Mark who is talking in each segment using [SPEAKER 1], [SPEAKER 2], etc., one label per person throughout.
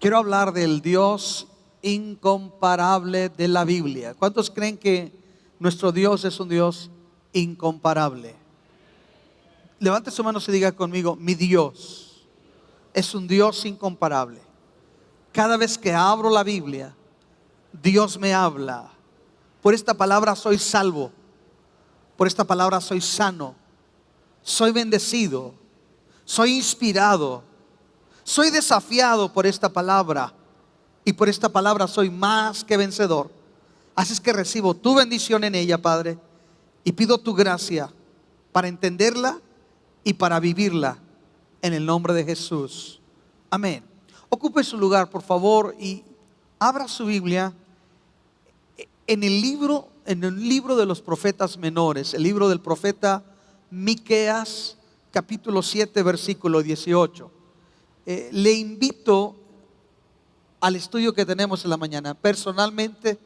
[SPEAKER 1] Quiero hablar del Dios incomparable de la Biblia. ¿Cuántos creen que nuestro Dios es un Dios incomparable? Levante su mano y diga conmigo: mi Dios es un Dios incomparable. Cada vez que abro la Biblia, Dios me habla. Por esta palabra soy salvo. Por esta palabra soy sano. Soy bendecido. Soy inspirado. Soy desafiado por esta palabra. Y por esta palabra soy más que vencedor. Así es que recibo tu bendición en ella, Padre. Y pido tu gracia para entenderla y para vivirla en el nombre de Jesús. Amén. Ocupe su lugar, por favor, y abra su Biblia en el libro de los profetas menores, el libro del profeta Miqueas, capítulo 7, versículo 18. Le invito al estudio que tenemos en la mañana. Personalmente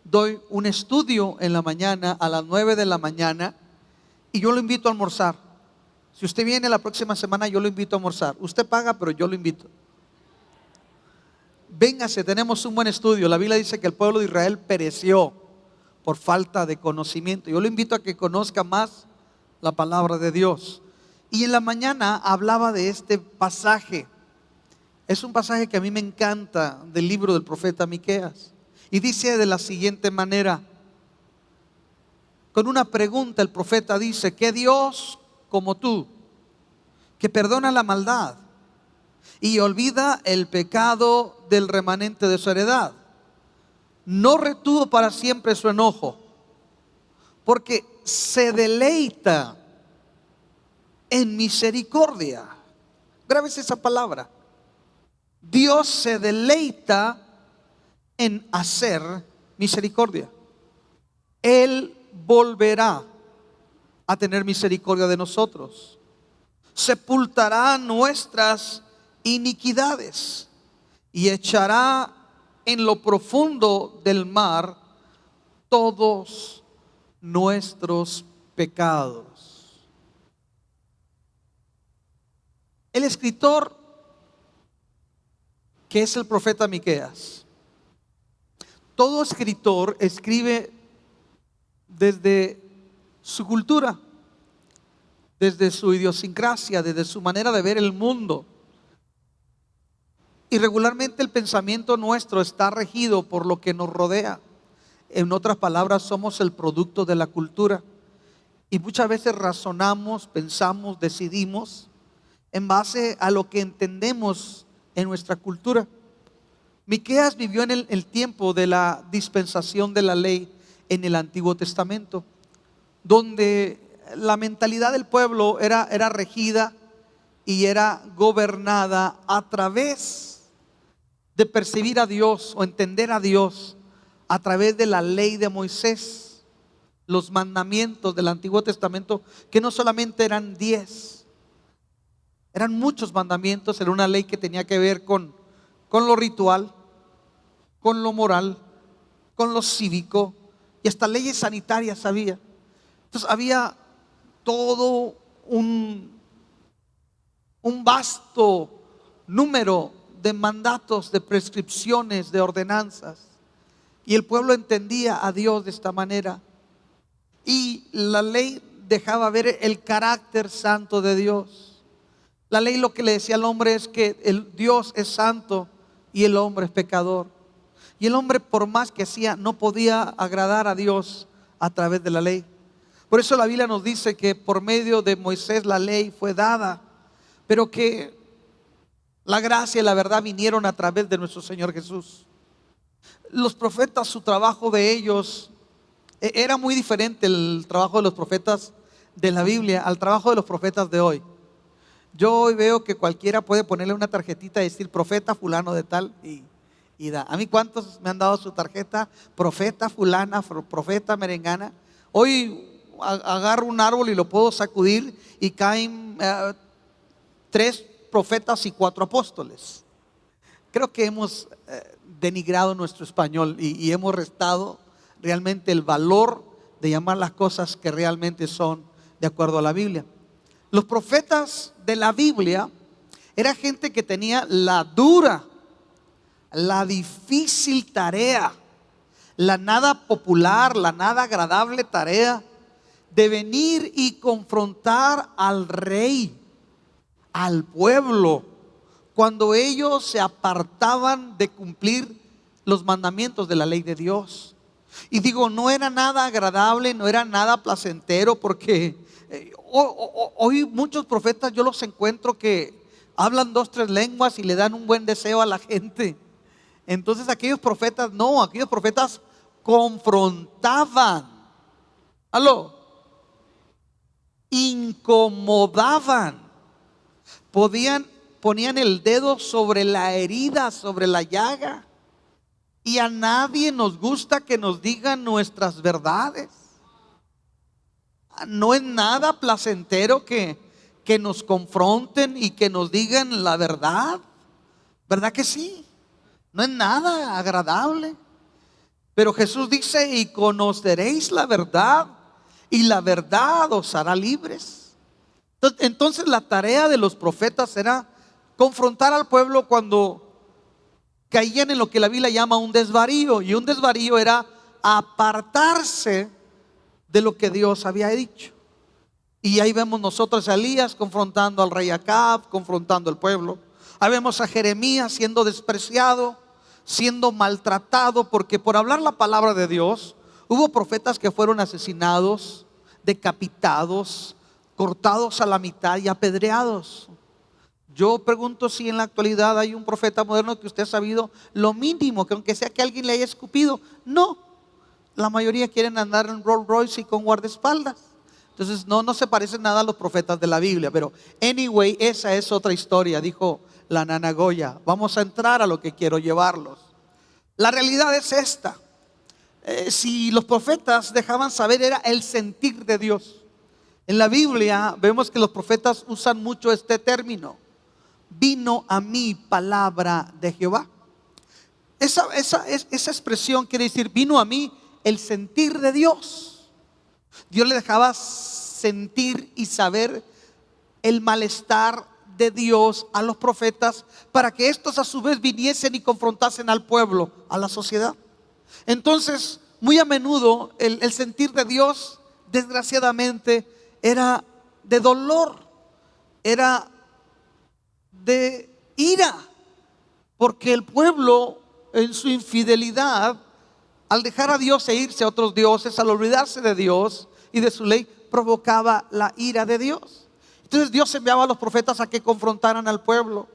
[SPEAKER 1] doy un estudio en la mañana a las 9 de la mañana y yo lo invito a almorzar. Si usted viene la próxima semana, yo lo invito a almorzar. Usted paga, pero yo lo invito. Véngase, tenemos un buen estudio. La Biblia dice que el pueblo de Israel pereció por falta de conocimiento. Yo lo invito a que conozca más la palabra de Dios. Y en la mañana hablaba de este pasaje. Es un pasaje que a mí me encanta del libro del profeta Miqueas. Y dice de la siguiente manera. Con una pregunta el profeta dice: ¿qué Dios como tú, que perdona la maldad y olvida el pecado del remanente de su heredad, no retuvo para siempre su enojo, porque se deleita en misericordia? Grábese esa palabra. Dios se deleita en hacer misericordia. Él volverá a tener misericordia de nosotros. Sepultará nuestras iniquidades y echará en lo profundo del mar todos nuestros pecados. El escritor, que es el profeta Miqueas, todo escritor escribe desde su cultura, desde su idiosincrasia, desde su manera de ver el mundo. Y regularmente el pensamiento nuestro está regido por lo que nos rodea. En otras palabras, somos el producto de la cultura. Y muchas veces razonamos, pensamos, decidimos en base a lo que entendemos en nuestra cultura. Miqueas vivió en el tiempo de la dispensación de la ley en el Antiguo Testamento, donde la mentalidad del pueblo era regida y era gobernada a través de percibir a Dios o entender a Dios a través de la ley de Moisés, los mandamientos del Antiguo Testamento, que no solamente eran 10, eran muchos mandamientos. Era una ley que tenía que ver con lo ritual, con lo moral, con lo cívico, y hasta leyes sanitarias había. Entonces había todo un vasto número de mandatos, de prescripciones, de ordenanzas. Y el pueblo entendía a Dios de esta manera. Y la ley dejaba ver el carácter santo de Dios. La ley lo que le decía al hombre es que el Dios es santo y el hombre es pecador. Y el hombre, por más que hacía, no podía agradar a Dios a través de la ley. Por eso la Biblia nos dice que por medio de Moisés la ley fue dada, pero que la gracia y la verdad vinieron a través de nuestro Señor Jesús. Los profetas, su trabajo de ellos era muy diferente, el trabajo de los profetas de la Biblia al trabajo de los profetas de hoy. Yo hoy veo que cualquiera puede ponerle una tarjetita y decir profeta fulano de tal y da. A mí, ¿cuántos me han dado su tarjeta? Profeta fulana, profeta merengana. Hoy agarro un árbol y lo puedo sacudir y caen 3 profetas y 4 apóstoles. Creo que hemos denigrado nuestro español y hemos restado realmente el valor de llamar las cosas que realmente son de acuerdo a la Biblia. Los profetas de la Biblia era gente que tenía la dura la difícil tarea, la nada popular, la nada agradable tarea de venir y confrontar al rey, al pueblo, cuando ellos se apartaban de cumplir los mandamientos de la ley de Dios. Y digo, no era nada agradable, no era nada placentero, porque hoy muchos profetas yo los encuentro que hablan 2, 3 lenguas y le dan un buen deseo a la gente. Entonces aquellos profetas no, aquellos profetas confrontaban, incomodaban, ponían el dedo sobre la herida, sobre la llaga. Y a nadie nos gusta que nos digan nuestras verdades. No es nada placentero que nos confronten y que nos digan la verdad. ¿Verdad que sí? No es nada agradable. Pero Jesús dice: y conoceréis la verdad, y la verdad os hará libres. Entonces la tarea de los profetas era confrontar al pueblo cuando caían en lo que la Biblia llama un desvarío. Y un desvarío era apartarse de lo que Dios había dicho. Y ahí vemos nosotros a Elías confrontando al rey Acab, confrontando al pueblo. Ahí vemos a Jeremías siendo despreciado, siendo maltratado, porque por hablar la palabra de Dios hubo profetas que fueron asesinados, decapitados, cortados a la mitad y apedreados. Yo pregunto si en la actualidad hay un profeta moderno que usted ha sabido lo mínimo, que aunque sea que alguien le haya escupido. No, la mayoría quieren andar en Rolls Royce y con guardaespaldas. Entonces no se parecen nada a los profetas de la Biblia. Pero anyway, esa es otra historia, dijo la nana Goya. Vamos a entrar a lo que quiero llevarlos. La realidad es esta: si los profetas dejaban saber, era el sentir de Dios. En la Biblia vemos que los profetas usan mucho este término: vino a mí palabra de Jehová. Esa expresión quiere decir: vino a mí el sentir de Dios. Dios le dejaba sentir y saber el malestar de Dios a los profetas, para que estos a su vez viniesen y confrontasen al pueblo, a la sociedad. Entonces, muy a menudo el sentir de Dios, desgraciadamente, era de dolor, era de ira, porque el pueblo, en su infidelidad, al dejar a Dios e irse a otros dioses, al olvidarse de Dios y de su ley, provocaba la ira de Dios. Entonces Dios enviaba a los profetas a que confrontaran al pueblo.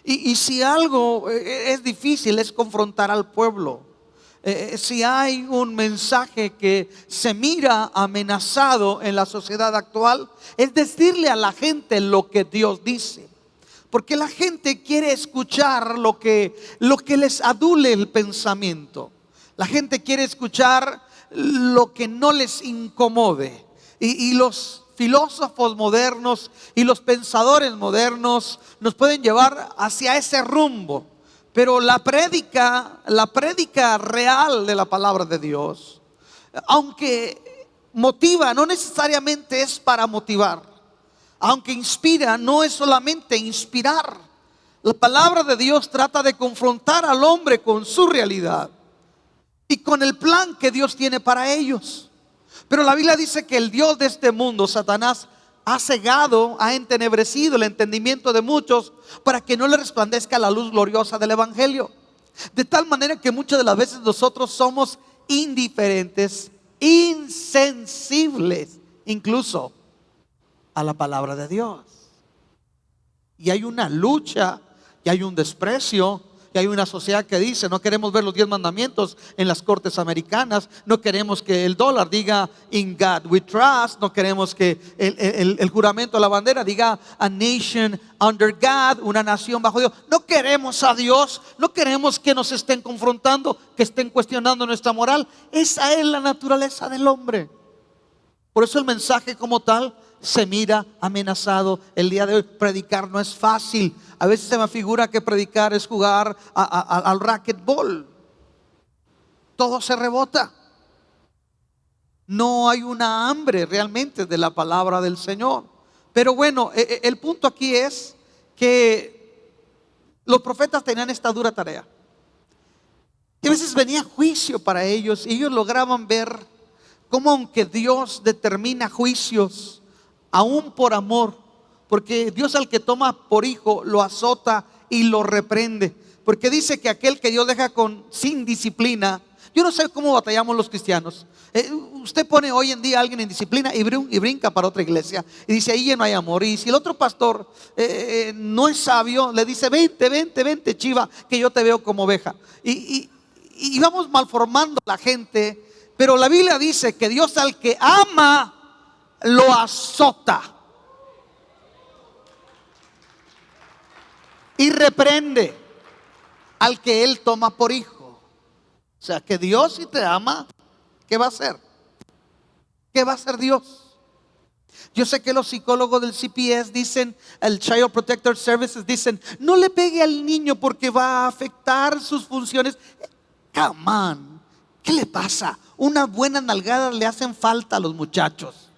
[SPEAKER 1] Y si algo es difícil, es confrontar al pueblo. Si hay un mensaje que se mira amenazado en la sociedad actual, es decirle a la gente lo que Dios dice. Porque la gente quiere escuchar lo que les adule el pensamiento. La gente quiere escuchar lo que no les incomode. Y los filósofos modernos y los pensadores modernos nos pueden llevar hacia ese rumbo. Pero la prédica real de la palabra de Dios, aunque motiva, no necesariamente es para motivar. Aunque inspira, no es solamente inspirar. La palabra de Dios trata de confrontar al hombre con su realidad y con el plan que Dios tiene para ellos. Pero la Biblia dice que el Dios de este mundo, Satanás, ha cegado, ha entenebrecido el entendimiento de muchos para que no le resplandezca la luz gloriosa del evangelio. De tal manera que muchas de las veces nosotros somos indiferentes, insensibles, incluso a la palabra de Dios. Y hay una lucha, y hay un desprecio, y hay una sociedad que dice: no queremos ver los 10 mandamientos en las cortes americanas, no queremos que el dólar diga "In God we trust", no queremos que el juramento a la bandera diga "A nation under God", una nación bajo Dios. No queremos a Dios, no queremos que nos estén confrontando, que estén cuestionando nuestra moral. Esa es la naturaleza del hombre. Por eso el mensaje como tal se mira amenazado el día de hoy. Predicar no es fácil. A veces se me figura que predicar es jugar al racquetball. Todo se rebota. No hay una hambre realmente de la palabra del Señor. Pero bueno, el punto aquí es que los profetas tenían esta dura tarea. Y a veces venía juicio para ellos y ellos lograban ver cómo, aunque Dios determina juicios, aún por amor, porque Dios al que toma por hijo lo azota y lo reprende, porque dice que aquel que Dios deja sin disciplina. Yo no sé cómo batallamos los cristianos. Usted pone hoy en día a alguien en disciplina y brinca para otra iglesia y dice: ahí ya no hay amor. Y si el otro pastor no es sabio, le dice: vente chiva, que yo te veo como oveja. Y vamos malformando a la gente. Pero la Biblia dice que Dios al que ama lo azota y reprende al que Él toma por hijo. O sea que Dios, si te ama, ¿qué va a hacer? ¿Qué va a hacer Dios? Yo sé que los psicólogos del CPS dicen, el Child Protector Services dicen: no le pegue al niño porque va a afectar sus funciones. Come on, ¿qué le pasa? Unas buenas nalgadas le hacen falta a los muchachos.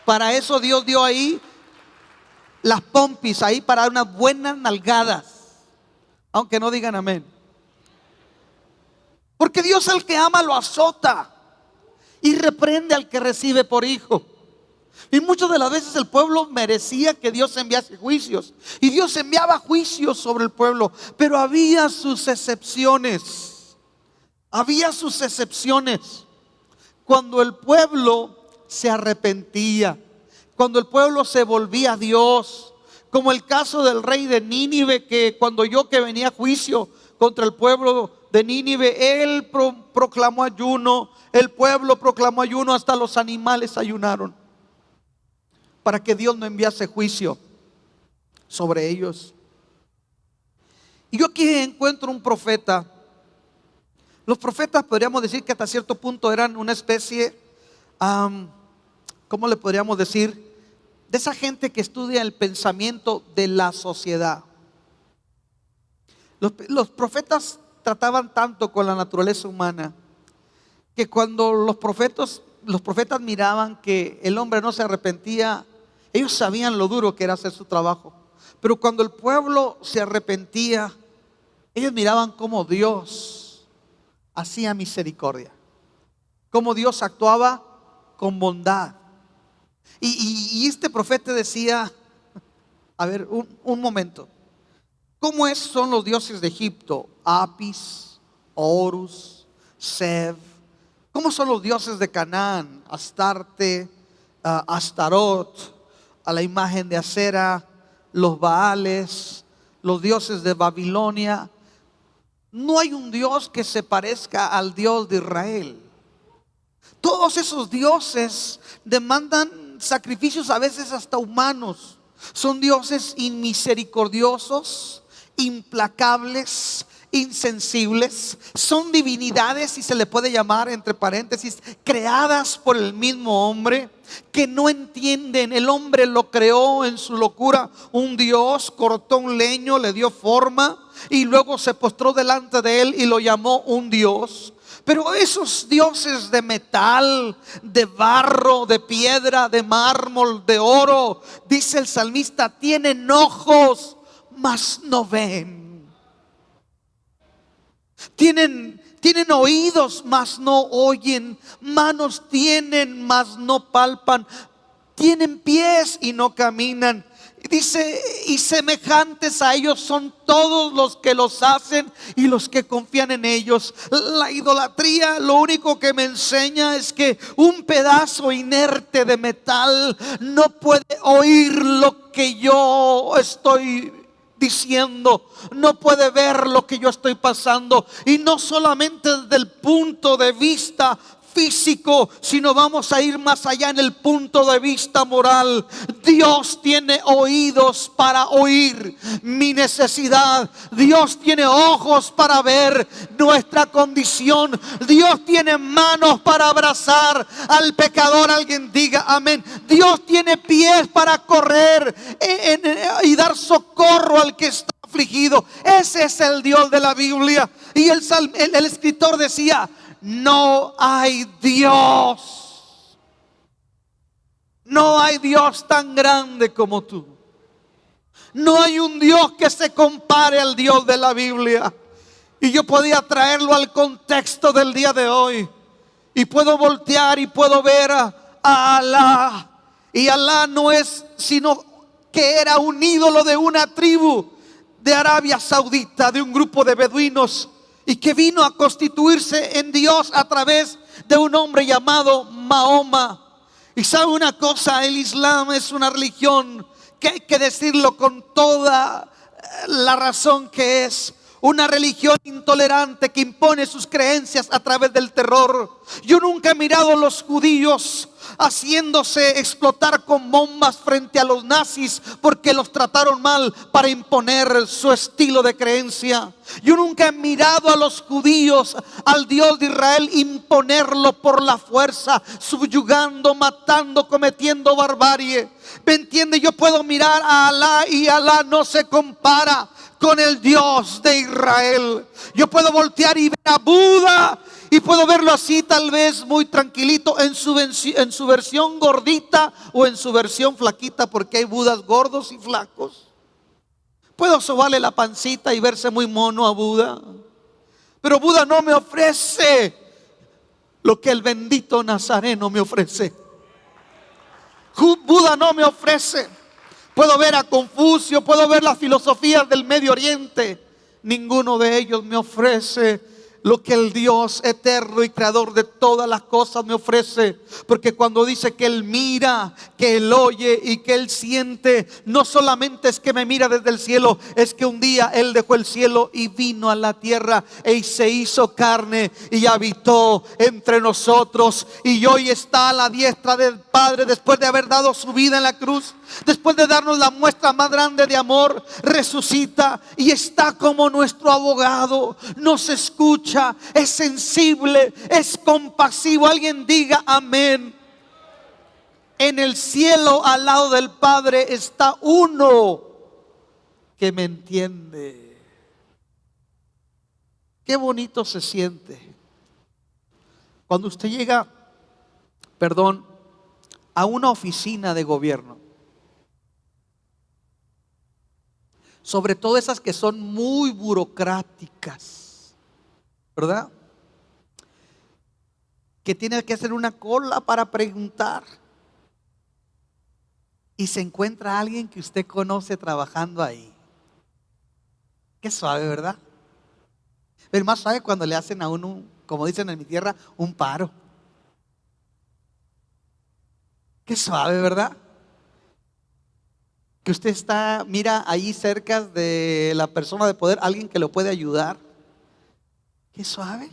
[SPEAKER 1] Para eso Dios dio ahí las pompis, ahí para dar unas buenas nalgadas. Aunque no digan amén. Porque Dios al que ama lo azota y reprende al que recibe por hijo. Y muchas de las veces el pueblo merecía que Dios enviase juicios, y Dios enviaba juicios sobre el pueblo, pero había sus excepciones. Había sus excepciones. Cuando el pueblo se arrepentía, cuando el pueblo se volvía a Dios, como el caso del rey de Nínive, que cuando oyó que venía juicio contra el pueblo de Nínive, él proclamó ayuno, el pueblo proclamó ayuno, hasta los animales ayunaron, para que Dios no enviase juicio sobre ellos. Y yo aquí encuentro un profeta. Los profetas, podríamos decir que hasta cierto punto eran una especie, ¿cómo le podríamos decir? De esa gente que estudia el pensamiento de la sociedad. Los profetas trataban tanto con la naturaleza humana que cuando los profetas miraban que el hombre no se arrepentía, ellos sabían lo duro que era hacer su trabajo. Pero cuando el pueblo se arrepentía, ellos miraban cómo Dios hacía misericordia, cómo Dios actuaba con bondad. Y este profeta decía: a ver, un momento, ¿cómo son los dioses de Egipto? Apis, Horus, Seb. ¿Cómo son los dioses de Canaán? Astarte, Astarot, a la imagen de Acera, los Baales, los dioses de Babilonia. No hay un Dios que se parezca al Dios de Israel. Todos esos dioses demandan sacrificios a veces hasta humanos. Son dioses inmisericordiosos, implacables, insensibles. Son divinidades, si se le puede llamar entre paréntesis, creadas por el mismo hombre, que no entienden. El hombre lo creó en su locura. Un Dios cortó un leño, le dio forma y luego se postró delante de él y lo llamó un Dios. Pero esos dioses de metal, de barro, de piedra, de mármol, de oro, dice el salmista, tienen ojos, mas no ven. Tienen oídos, mas no oyen. Manos tienen, mas no palpan. Tienen pies y no caminan. Dice: y semejantes a ellos son todos los que los hacen y los que confían en ellos. La idolatría lo único que me enseña es que un pedazo inerte de metal no puede oír lo que yo estoy diciendo, no puede ver lo que yo estoy pasando. Y no solamente desde el punto de vista físico, sino vamos a ir más allá en el punto de vista moral. Dios tiene oídos para oír mi necesidad. Dios tiene ojos para ver nuestra condición. Dios tiene manos para abrazar al pecador. Alguien diga amén. Dios tiene pies para correr y dar socorro al que está afligido. Ese es el Dios de la Biblia. Y el escritor decía: no hay Dios tan grande como tú. No hay un Dios que se compare al Dios de la Biblia. Y yo podía traerlo al contexto del día de hoy. Y puedo voltear y puedo ver a Alá. Y Alá no es sino que era un ídolo de una tribu de Arabia Saudita, de un grupo de beduinos, y que vino a constituirse en Dios a través de un hombre llamado Mahoma. Y sabe una cosa, el Islam es una religión que hay que decirlo con toda la razón que es. Una religión intolerante que impone sus creencias a través del terror. Yo nunca he mirado a los judíos haciéndose explotar con bombas frente a los nazis porque los trataron mal para imponer su estilo de creencia. Yo nunca he mirado a los judíos, al Dios de Israel, imponerlo por la fuerza, subyugando, matando, cometiendo barbarie. ¿Me entiende? Yo puedo mirar a Alá y Alá no se compara con el Dios de Israel. Yo puedo voltear y ver a Buda y puedo verlo así, tal vez muy tranquilito en su versión gordita o en su versión flaquita, porque hay Budas gordos y flacos. Puedo sobarle la pancita y verse muy mono a Buda, pero Buda no me ofrece lo que el bendito Nazareno me ofrece. Buda no me ofrece. Puedo ver a Confucio, puedo ver las filosofías del Medio Oriente. Ninguno de ellos me ofrece lo que el Dios eterno y creador de todas las cosas me ofrece. Porque cuando dice que Él mira, que Él oye y que Él siente, no solamente es que me mira desde el cielo, es que un día Él dejó el cielo y vino a la tierra y se hizo carne y habitó entre nosotros. Y hoy está a la diestra del Padre después de haber dado su vida en la cruz. Después de darnos la muestra más grande de amor, resucita y está como nuestro abogado. Nos escucha, es sensible, es compasivo. Alguien diga amén. En el cielo al lado del Padre está uno que me entiende. Qué bonito se siente cuando usted llega, a una oficina de gobierno. Sobre todo esas que son muy burocráticas, ¿verdad? Que tiene que hacer una cola para preguntar. Y se encuentra a alguien que usted conoce trabajando ahí. Qué suave, ¿verdad? Pero más suave cuando le hacen a uno, como dicen en mi tierra, un paro. Qué suave, ¿verdad? Que usted mira ahí cerca de la persona de poder, alguien que lo puede ayudar. Qué suave.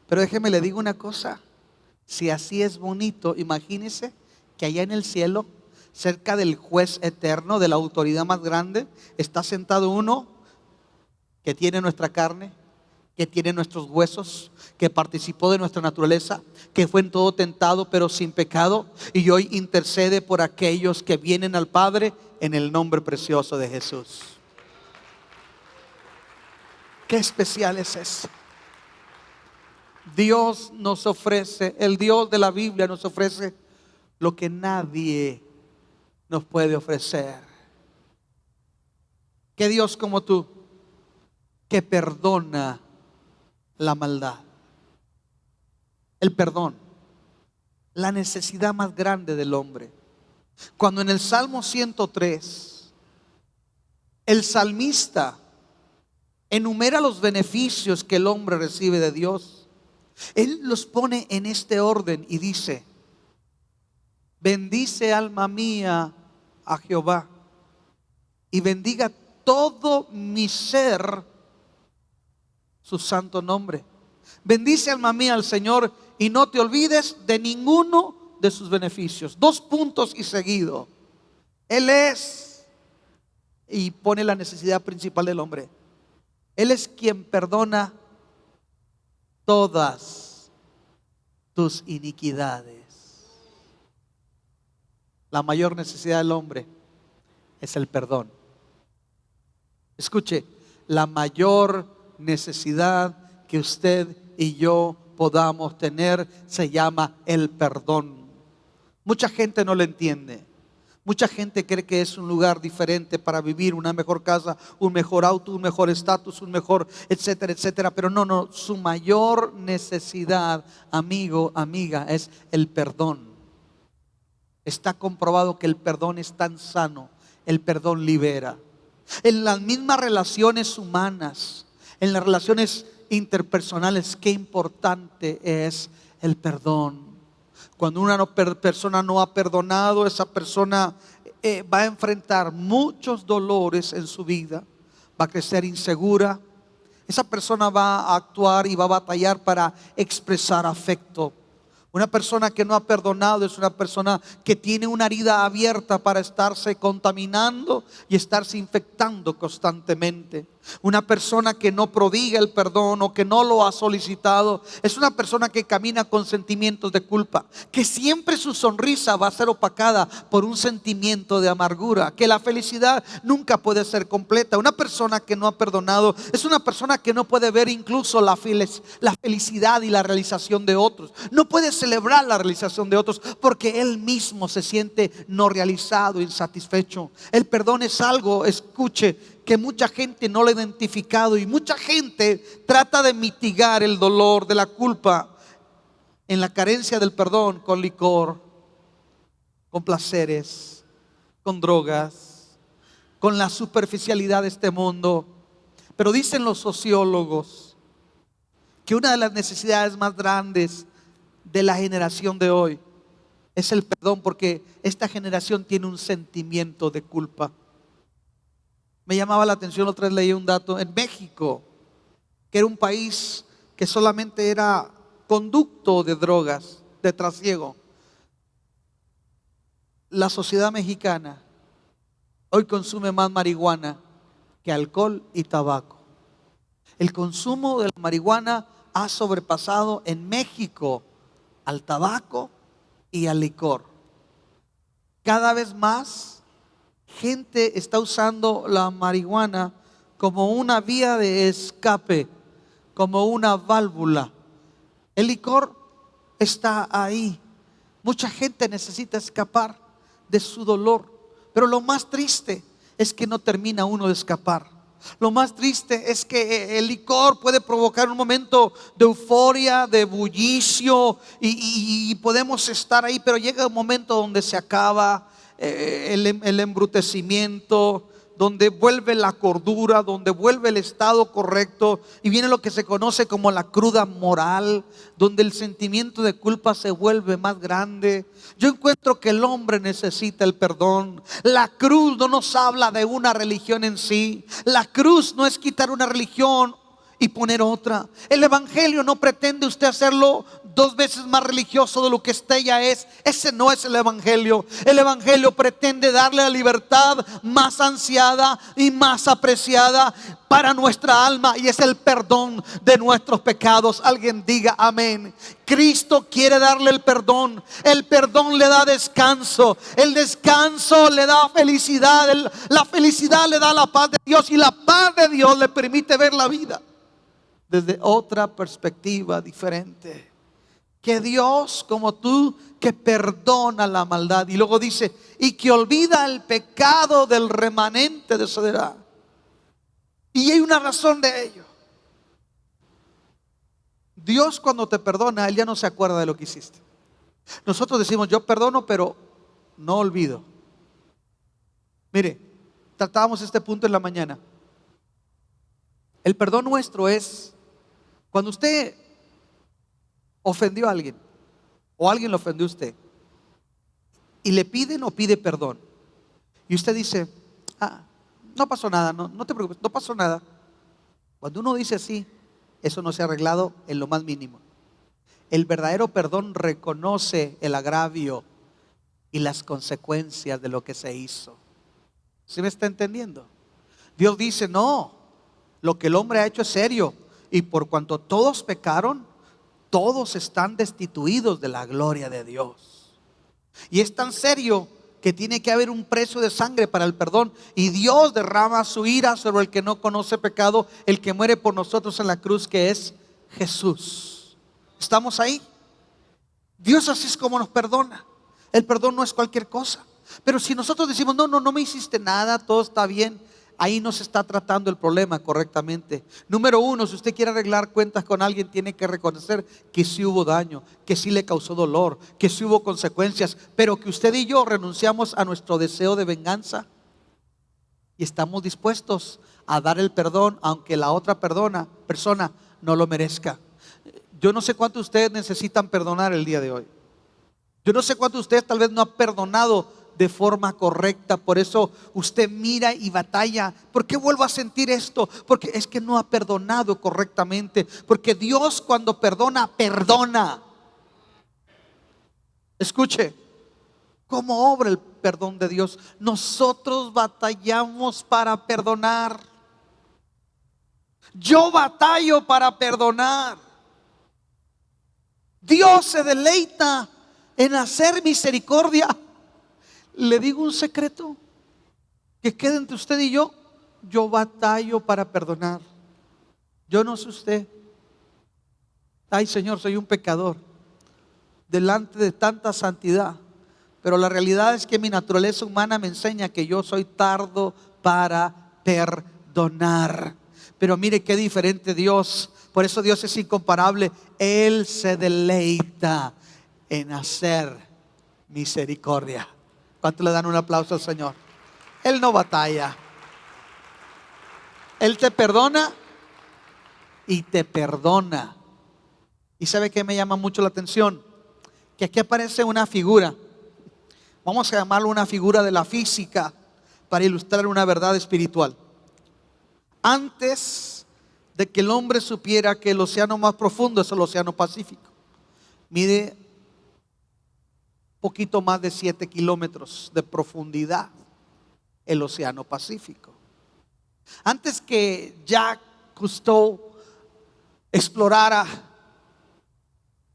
[SPEAKER 1] Pero déjeme le digo una cosa, si así es bonito, imagínese que allá en el cielo, cerca del juez eterno, de la autoridad más grande, está sentado uno que tiene nuestra carne, que tiene nuestros huesos, que participó de nuestra naturaleza, que fue en todo tentado pero sin pecado, y hoy intercede por aquellos que vienen al Padre en el nombre precioso de Jesús. Qué especial es eso. Dios nos ofrece, el Dios de la Biblia nos ofrece lo que nadie nos puede ofrecer. ¿Qué Dios como tú, que perdona la maldad? El perdón, la necesidad más grande del hombre. Cuando en el Salmo 103 el salmista enumera los beneficios que el hombre recibe de Dios, él los pone en este orden y dice: bendice alma mía a Jehová y bendiga todo mi ser su santo nombre. Bendice alma mía al Señor y no te olvides de ninguno de sus beneficios. 2 puntos y seguido. Él es, y pone la necesidad principal del hombre, Él es quien perdona todas tus iniquidades. La mayor necesidad del hombre es el perdón. Escuche, la mayor necesidad que usted y yo podamos tener se llama el perdón. Mucha gente no lo entiende. Mucha gente cree que es un lugar diferente para vivir, una mejor casa, un mejor auto, un mejor estatus, un mejor etcétera, etcétera. Pero no, su mayor necesidad, amigo, amiga, es el perdón. Está comprobado que el perdón es tan sano, el perdón libera. En las mismas relaciones humanas, en las relaciones interpersonales, qué importante es el perdón. Cuando una persona no ha perdonado, esa persona va a enfrentar muchos dolores en su vida, va a crecer insegura. Esa persona va a actuar y va a batallar para expresar afecto. Una persona que no ha perdonado es una persona que tiene una herida abierta para estarse contaminando y estarse infectando constantemente. Una persona que no prodiga el perdón o que no lo ha solicitado es una persona que camina con sentimientos de culpa, que siempre su sonrisa va a ser opacada por un sentimiento de amargura, que la felicidad nunca puede ser completa. Una persona que no ha perdonado es una persona que no puede ver incluso la felicidad y la realización de otros. No puede celebrar la realización de otros porque él mismo se siente no realizado, insatisfecho. El perdón es algo, escuche, que mucha gente no lo ha identificado y mucha gente trata de mitigar el dolor de la culpa en la carencia del perdón con licor, con placeres, con drogas, con la superficialidad de este mundo. Pero dicen los sociólogos que una de las necesidades más grandes de la generación de hoy es el perdón, porque esta generación tiene un sentimiento de culpa. Me llamaba la atención, otra vez leí un dato, en México, que era un país que solamente era conducto de drogas, de trasiego. La sociedad mexicana hoy consume más marihuana que alcohol y tabaco. El consumo de la marihuana ha sobrepasado en México al tabaco y al licor. Cada vez más gente está usando la marihuana como una vía de escape, como una válvula. El licor está ahí. Mucha gente necesita escapar de su dolor, pero lo más triste es que no termina uno de escapar. Lo más triste es que el licor puede provocar un momento de euforia, de bullicio y podemos estar ahí, pero llega un momento donde se acaba el embrutecimiento, donde vuelve la cordura, donde vuelve el estado correcto y viene lo que se conoce como la cruda moral, donde el sentimiento de culpa se vuelve más grande. Yo encuentro que el hombre necesita el perdón. La cruz no nos habla de una religión en sí. La cruz no es quitar una religión y poner otra. El evangelio no pretende usted hacerlo 2 veces más religioso de lo que usted ya es. Ese no es el evangelio. El evangelio pretende darle la libertad más ansiada y más apreciada para nuestra alma, y es el perdón de nuestros pecados. Alguien diga amén. Cristo quiere darle el perdón. El perdón le da descanso. El descanso le da felicidad. La felicidad le da la paz de Dios, y la paz de Dios le permite ver la vida desde otra perspectiva diferente. Que Dios, como tú, que perdona la maldad, y luego dice, y que olvida el pecado del remanente de su heredad. Y hay una razón de ello. Dios, cuando te perdona, Él ya no se acuerda de lo que hiciste. Nosotros decimos, yo perdono, pero no olvido. Mire, tratábamos este punto en la mañana. El perdón nuestro es cuando usted ofendió a alguien, o alguien lo ofendió a usted, y le piden o pide perdón, y usted dice, no pasó nada, no te preocupes, no pasó nada. Cuando uno dice así, eso no se ha arreglado en lo más mínimo. El verdadero perdón reconoce el agravio y las consecuencias de lo que se hizo. ¿Sí me está entendiendo? Dios dice, no, lo que el hombre ha hecho es serio, y por cuanto todos pecaron, todos están destituidos de la gloria de Dios. Y es tan serio que tiene que haber un precio de sangre para el perdón, y Dios derrama su ira sobre el que no conoce pecado, el que muere por nosotros en la cruz, que es Jesús. ¿Estamos ahí? Dios así es como nos perdona. El perdón no es cualquier cosa. Pero si nosotros decimos, no me hiciste nada, todo está bien, ahí no se está tratando el problema correctamente. Número uno, si usted quiere arreglar cuentas con alguien, tiene que reconocer que sí hubo daño, que sí le causó dolor, que sí hubo consecuencias, pero que usted y yo renunciamos a nuestro deseo de venganza y estamos dispuestos a dar el perdón, aunque la otra persona no lo merezca. Yo no sé cuántos de ustedes necesitan perdonar el día de hoy. Yo no sé cuántos de ustedes tal vez no han perdonado de forma correcta. Por eso usted mira y batalla. ¿Por qué vuelvo a sentir esto? Porque es que no ha perdonado correctamente. Porque Dios, cuando perdona, perdona. Escuche, ¿cómo obra el perdón de Dios? Nosotros batallamos para perdonar. Yo batallo para perdonar. Dios se deleita en hacer misericordia. Le digo un secreto que quede entre usted y yo. Yo batallo para perdonar. Yo no sé usted. Ay, Señor, soy un pecador delante de tanta santidad, pero la realidad es que mi naturaleza humana me enseña que yo soy tardo para perdonar. Pero mire qué diferente Dios. Por eso Dios es incomparable. Él se deleita en hacer misericordia. ¿Cuánto le dan un aplauso al Señor? Él no batalla. Él te perdona y te perdona. ¿Y sabe qué me llama mucho la atención? Que aquí aparece una figura. Vamos a llamarlo una figura de la física para ilustrar una verdad espiritual. Antes de que el hombre supiera que el océano más profundo es el océano Pacífico, mide poquito más de 7 kilómetros de profundidad el océano Pacífico. Antes que Jacques Cousteau explorara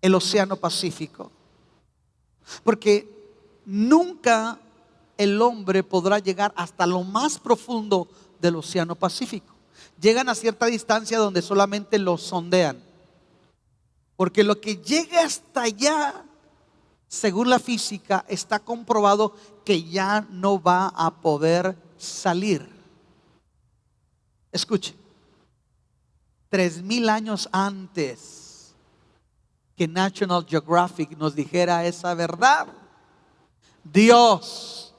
[SPEAKER 1] el océano Pacífico, porque nunca el hombre podrá llegar hasta lo más profundo del océano Pacífico. Llegan a cierta distancia donde solamente lo sondean, porque lo que llega hasta allá, según la física, está comprobado que ya no va a poder salir. Escuche, 3,000 años antes que National Geographic nos dijera esa verdad, Dios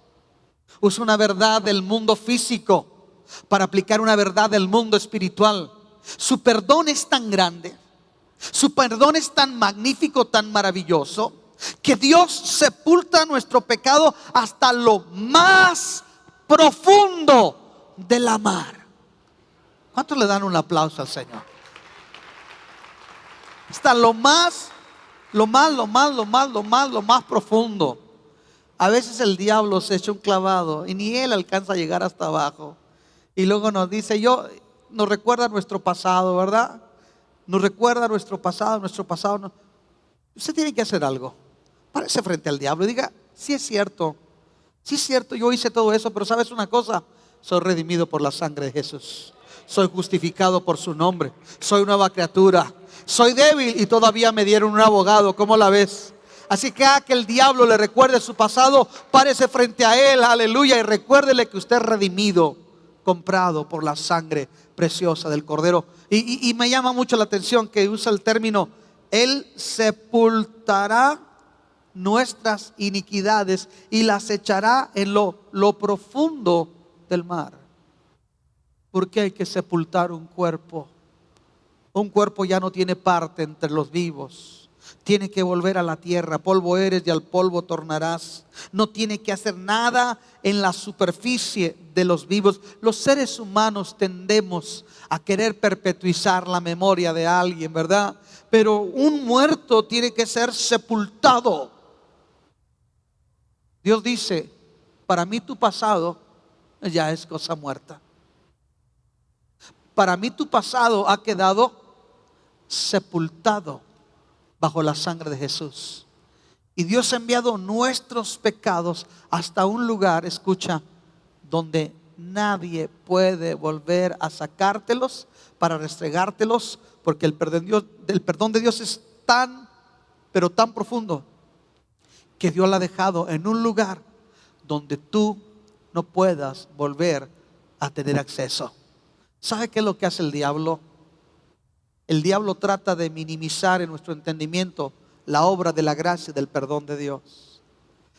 [SPEAKER 1] usa una verdad del mundo físico para aplicar una verdad del mundo espiritual. Su perdón es tan grande, su perdón es tan magnífico, tan maravilloso, que Dios sepulta nuestro pecado hasta lo más profundo de la mar. ¿Cuántos le dan un aplauso al Señor? Hasta lo más profundo. A veces el diablo se echa un clavado y ni él alcanza a llegar hasta abajo. Y luego nos dice, nos recuerda nuestro pasado, ¿verdad? Nos recuerda nuestro pasado. Usted tiene que hacer algo. Párese frente al diablo y diga, sí es cierto, yo hice todo eso, pero ¿sabes una cosa? Soy redimido por la sangre de Jesús. Soy justificado por su nombre. Soy nueva criatura. Soy débil y todavía me dieron un abogado. ¿Cómo la ves? Así que que el diablo le recuerde su pasado, párese frente a él, aleluya, y recuérdele que usted es redimido, comprado por la sangre preciosa del Cordero. Y me llama mucho la atención que usa el término, Él sepultará nuestras iniquidades y las echará en lo profundo del mar. ¿Por qué hay que sepultar un cuerpo? Un cuerpo ya no tiene parte entre los vivos. Tiene que volver a la tierra. Polvo eres y al polvo tornarás. No tiene que hacer nada en la superficie de los vivos. Los seres humanos tendemos a querer perpetuizar la memoria de alguien, ¿verdad? Pero un muerto tiene que ser sepultado. Dios dice, para mí tu pasado ya es cosa muerta. Para mí tu pasado ha quedado sepultado bajo la sangre de Jesús. Y Dios ha enviado nuestros pecados hasta un lugar, escucha, donde nadie puede volver a sacártelos para restregártelos, porque el perdón de Dios es tan, pero tan profundo, que Dios lo ha dejado en un lugar donde tú no puedas volver a tener acceso. ¿Sabe qué es lo que hace el diablo? El diablo trata de minimizar en nuestro entendimiento la obra de la gracia y del perdón de Dios.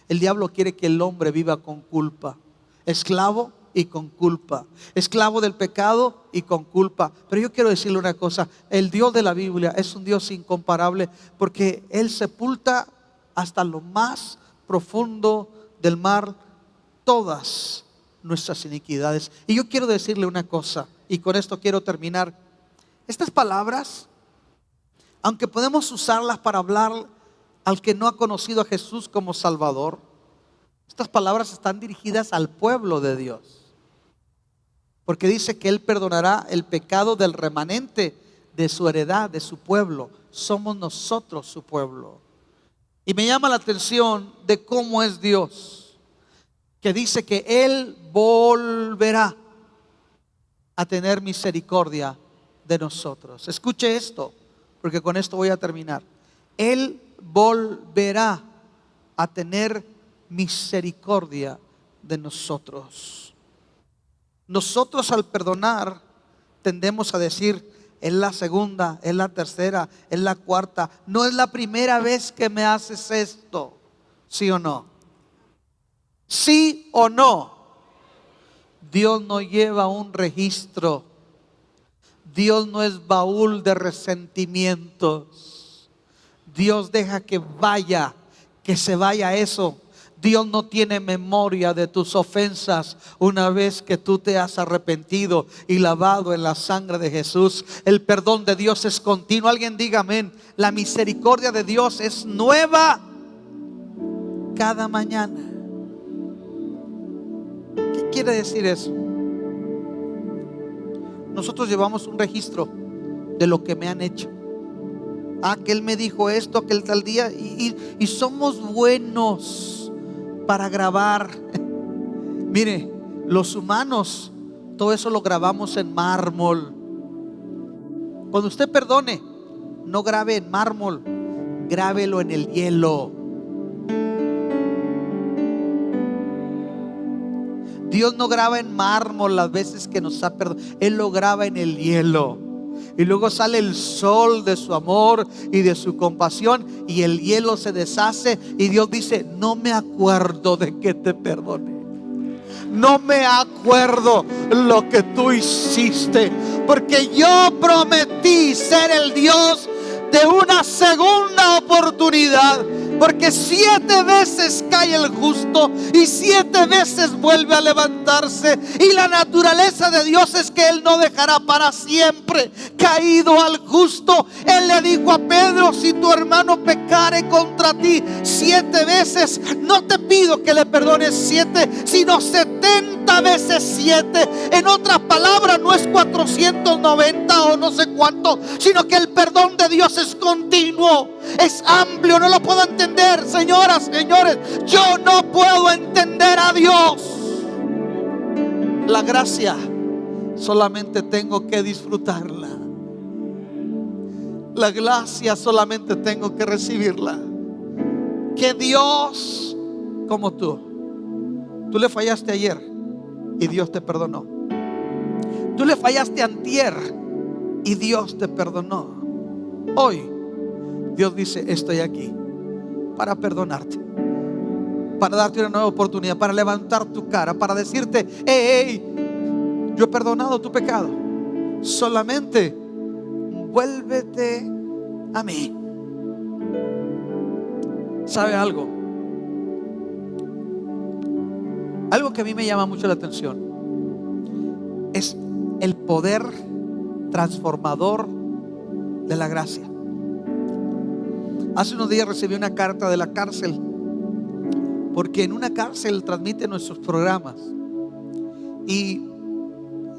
[SPEAKER 1] El diablo quiere que el hombre viva con culpa, esclavo y con culpa, esclavo del pecado y con culpa. Pero yo quiero decirle una cosa: el Dios de la Biblia es un Dios incomparable, porque Él sepulta hasta lo más profundo del mar todas nuestras iniquidades. Y yo quiero decirle una cosa, y con esto quiero terminar. Estas palabras, aunque podemos usarlas para hablar al que no ha conocido a Jesús como Salvador, estas palabras están dirigidas al pueblo de Dios, porque dice que Él perdonará el pecado del remanente de su heredad, de su pueblo. Somos nosotros su pueblo. Y me llama la atención de cómo es Dios, que dice que Él volverá a tener misericordia de nosotros. Escuche esto, porque con esto voy a terminar. Él volverá a tener misericordia de nosotros. Nosotros, al perdonar, tendemos a decir: es la segunda, es la tercera, es la cuarta, no es la primera vez que me haces esto. ¿Sí o no? ¿Sí o no? Dios no lleva un registro. Dios no es baúl de resentimientos. Dios deja que vaya, que se vaya eso. Dios no tiene memoria de tus ofensas una vez que tú te has arrepentido y lavado en la sangre de Jesús. El perdón de Dios es continuo. Alguien diga amén. La misericordia de Dios es nueva cada mañana. ¿Qué quiere decir eso? Nosotros llevamos un registro de lo que me han hecho. Que Él me dijo esto, aquel tal día, y somos buenos para grabar. Mire, los humanos, todo eso lo grabamos en mármol. Cuando usted perdone, no grabe en mármol, grábelo en el hielo. Dios no graba en mármol las veces que nos ha perdonado. Él lo graba en el hielo. Y luego sale el sol de su amor y de su compasión, y el hielo se deshace, y Dios dice: no me acuerdo de que te perdoné. No me acuerdo lo que tú hiciste, porque yo prometí ser el Dios de una segunda oportunidad. Porque 7 veces cae el justo y 7 veces vuelve a levantarse. Y la naturaleza de Dios es que Él no dejará para siempre caído al justo. Él le dijo a Pedro: si tu hermano pecare contra ti 7 veces, no te pido que le perdones 7, sino 70 veces 7. En otras palabras, no es 490 o no sé cuánto, sino que el perdón de Dios es continuo, es amplio. No lo puedo entender, señoras, señores. Yo no puedo entender a Dios. La gracia solamente tengo que disfrutarla. La gracia solamente tengo que recibirla. Que Dios, como tú le fallaste ayer y Dios te perdonó. Tú le fallaste antier y Dios te perdonó. Hoy Dios dice: estoy aquí para perdonarte, para darte una nueva oportunidad, para levantar tu cara, para decirte: hey, yo he perdonado tu pecado, solamente vuélvete a mí. ¿Sabe algo? Algo que a mí me llama mucho la atención es el poder transformador de la gracia. Hace unos días recibí una carta de la cárcel, porque en una cárcel transmiten nuestros programas, y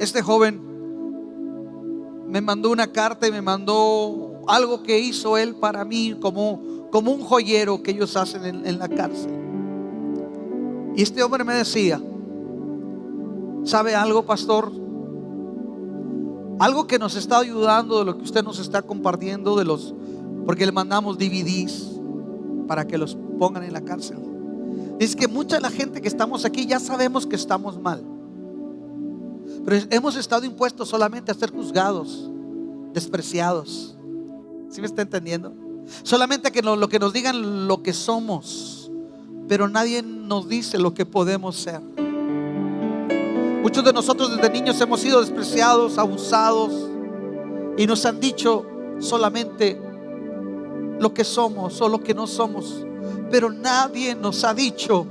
[SPEAKER 1] este joven me mandó una carta y me mandó algo que hizo él para mí, como un joyero que ellos hacen en la cárcel. Y este hombre me decía: ¿sabe algo, pastor? Algo que nos está ayudando de lo que usted nos está compartiendo, porque le mandamos DVDs para que los pongan en la cárcel. Es que mucha de la gente que estamos aquí ya sabemos que estamos mal, pero hemos estado impuestos solamente a ser juzgados, despreciados. ¿Sí me está entendiendo? Solamente que lo que nos digan lo que somos, pero nadie nos dice lo que podemos ser. Muchos de nosotros desde niños hemos sido despreciados, abusados, y nos han dicho solamente lo que somos o lo que no somos, pero nadie nos ha dicho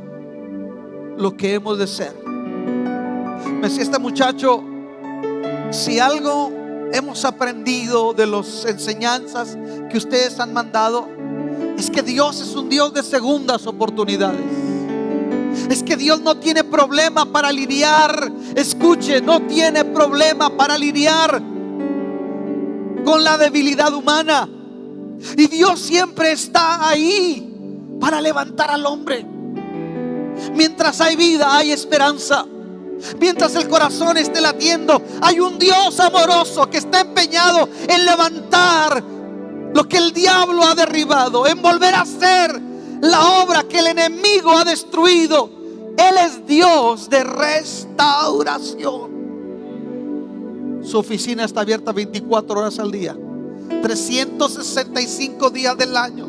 [SPEAKER 1] lo que hemos de ser. Me decía este muchacho, si algo hemos aprendido de las enseñanzas que ustedes han mandado, es que Dios es un Dios de segundas oportunidades. Es que Dios no tiene problema para lidiar, escuche, no tiene problema para lidiar con la debilidad humana. Y Dios siempre está ahí para levantar al hombre. Mientras hay vida, hay esperanza. Mientras el corazón esté latiendo, hay un Dios amoroso que está empeñado en levantar lo que el diablo ha derribado, en volver a hacer la obra que el enemigo ha destruido. Él es Dios de restauración. Su oficina está abierta 24 horas al día, 365 días del año.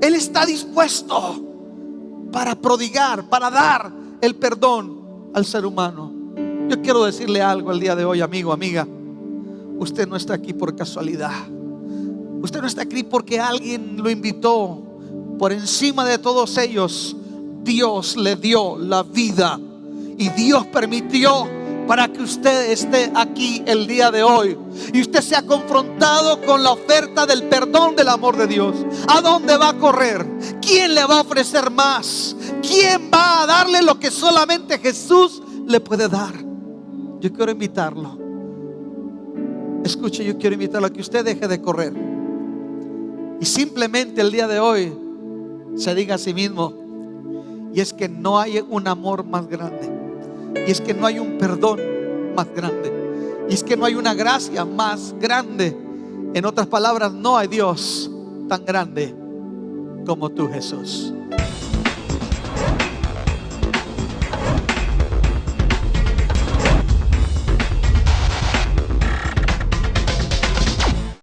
[SPEAKER 1] Él está dispuesto para prodigar, para dar el perdón al ser humano. Yo quiero decirle algo el día de hoy, amigo, amiga. Usted no está aquí por casualidad. Usted no está aquí porque alguien lo invitó. Por encima de todos ellos, Dios le dio la vida, y Dios permitió para que usted esté aquí el día de hoy y usted se ha confrontado con la oferta del perdón del amor de Dios. ¿A dónde va a correr? ¿Quién le va a ofrecer más? ¿Quién va a darle lo que solamente Jesús le puede dar? Yo quiero invitarlo. Escuche, yo quiero invitarlo a que usted deje de correr y simplemente el día de hoy se diga a sí mismo: y es que no hay un amor más grande, y es que no hay un perdón más grande, y es que no hay una gracia más grande. En otras palabras, no hay Dios tan grande como tú, Jesús.